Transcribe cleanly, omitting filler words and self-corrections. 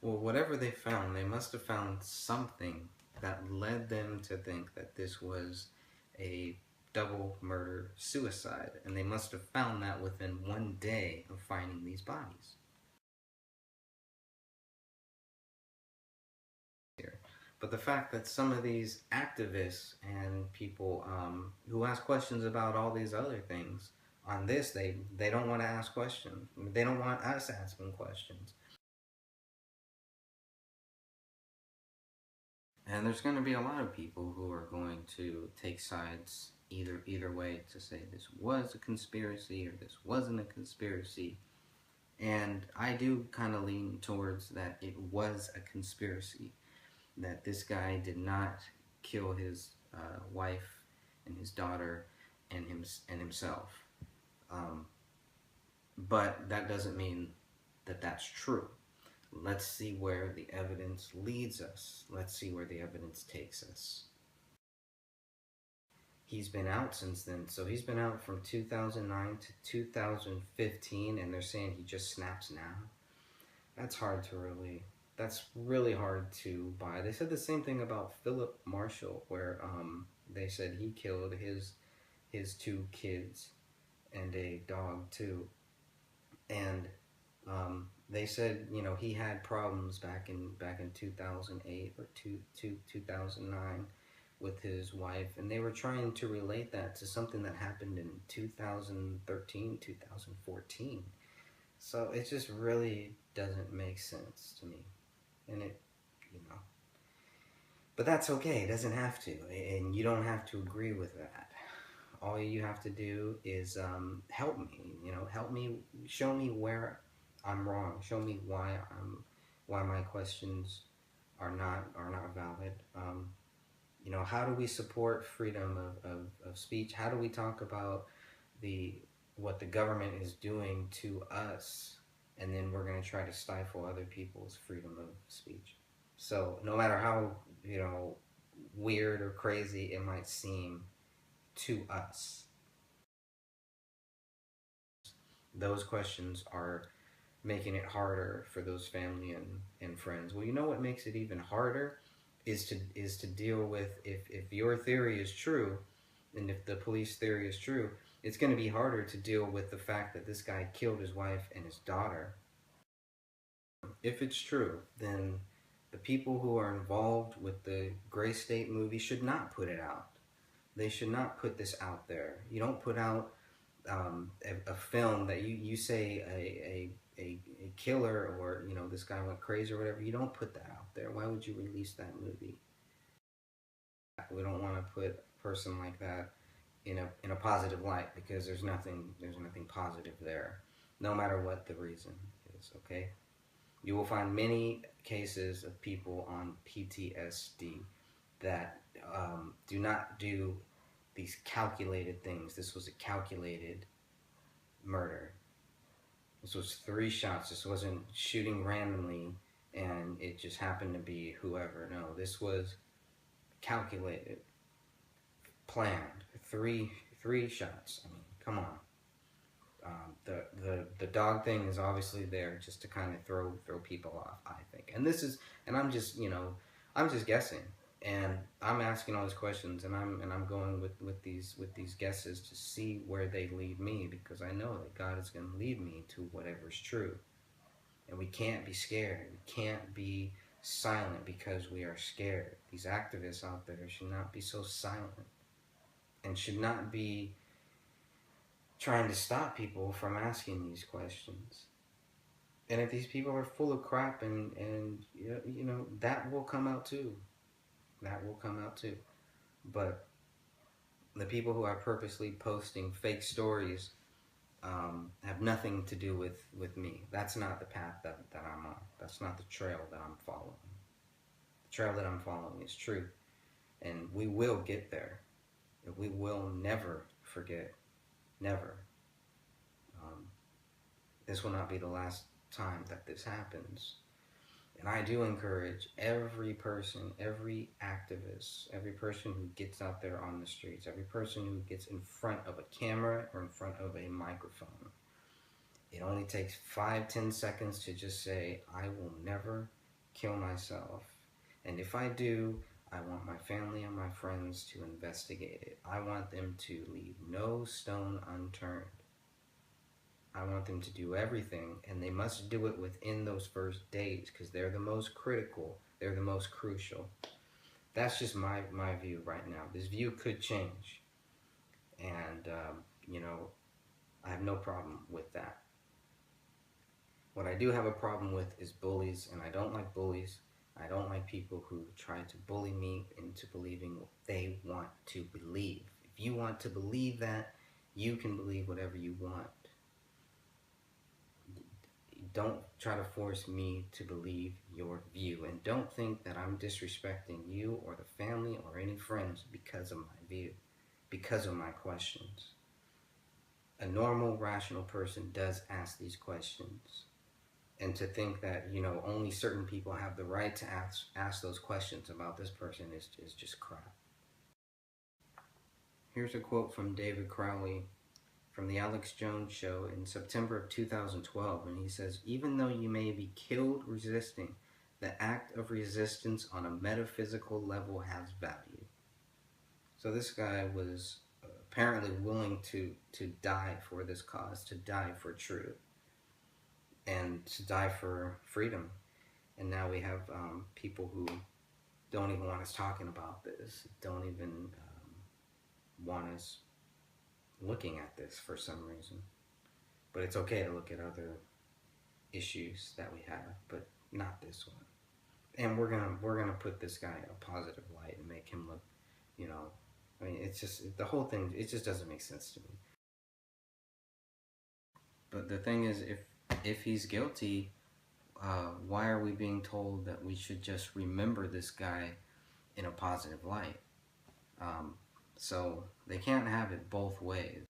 Well, whatever they found, they must have found something that led them to think that this was a double murder suicide, and they must have found that within 1 day of finding these bodies. Here. But the fact that some of these activists and people who ask questions about all these other things on this, they don't want to ask questions. They don't want us asking questions. And there's going to be a lot of people who are going to take sides either way to say this was a conspiracy or this wasn't a conspiracy. And I do kind of lean towards that it was a conspiracy, that this guy did not kill his wife and his daughter and himself. Um, but that doesn't mean that that's true. Let's see where the evidence leads us. Let's see where the evidence takes us. He's been out since then. So he's been out from 2009 to 2015, and they're saying he just snaps now. That's hard to that's really hard to buy. They said the same thing about Philip Marshall, where they said he killed his two kids and a dog too. And they said, you know, he had problems back in 2008 or 2009 with his wife, and they were trying to relate that to something that happened in 2013, 2014. So it just really doesn't make sense to me. And it, you know, but that's okay. It doesn't have to, and you don't have to agree with that. All you have to do is help me. You know, help me, show me where I'm wrong. Show me why my questions are not valid. You know, how do we support freedom of speech? How do we talk about what the government is doing to us, and then we're going to try to stifle other people's freedom of speech? So no matter how, you know, weird or crazy it might seem to us, those questions are making it harder for those family and friends. Well, you know what makes it even harder is to deal with, if your theory is true, and if the police theory is true, it's going to be harder to deal with the fact that this guy killed his wife and his daughter. If it's true, then the people who are involved with the Gray State movie should not put it out. They should not put this out there. You don't put out a film that you say a killer, or, you know, this guy went crazy or whatever. You don't put that out there. Why would you release that movie? We don't want to put a person like that in a positive light, because there's nothing positive there, no matter what the reason is. Okay, you will find many cases of people on PTSD that do not do these calculated things. This was a calculated murder. This was 3 shots. This wasn't shooting randomly and it just happened to be whoever. No, this was calculated, planned. Three shots. I mean, come on. The dog thing is obviously there just to kind of throw people off, I think. And this is, and I'm just, you know, I'm just guessing, and I'm asking all these questions, and I'm going with these guesses to see where they lead me, because I know that God is going to lead me to whatever's true. And we can't be scared. We can't be silent because we are scared. These activists out there should not be so silent, and should not be trying to stop people from asking these questions. And if these people are full of crap, and you know, that will come out too. That will come out too. But the people who are purposely posting fake stories have nothing to do with me. That's not the path that I'm on. That's not the trail that I'm following. The trail that I'm following is truth. And we will get there. We will never forget. Never. This will not be the last time that this happens. And I do encourage every person, every activist, every person who gets out there on the streets, every person who gets in front of a camera or in front of a microphone. It only takes 5-10 seconds to just say, I will never kill myself. And if I do, I want my family and my friends to investigate it. I want them to leave no stone unturned. I want them to do everything, and they must do it within those first days because they're the most critical, they're the most crucial. That's just my view right now. This view could change, and I have no problem with that. What I do have a problem with is bullies, and I don't like bullies. I don't like people who try to bully me into believing what they want to believe. If you want to believe that, you can believe whatever you want. Don't try to force me to believe your view, and don't think that I'm disrespecting you or the family or any friends because of my view, because of my questions. A normal, rational person does ask these questions. And to think that, only certain people have the right to ask those questions about this person is just crap. Here's a quote from David Crowley from the Alex Jones Show in September of 2012, and he says, "Even though you may be killed resisting, the act of resistance on a metaphysical level has value." So this guy was apparently willing to die for this cause, to die for truth, and to die for freedom. And now we have people who don't even want us talking about this, don't even want us looking at this for some reason. But it's okay to look at other issues that we have, but not this one. And we're gonna put this guy in a positive light and make him look, it's just the whole thing. It just doesn't make sense to me. But the thing is, if he's guilty, why are we being told that we should just remember this guy in a positive light? So they can't have it both ways.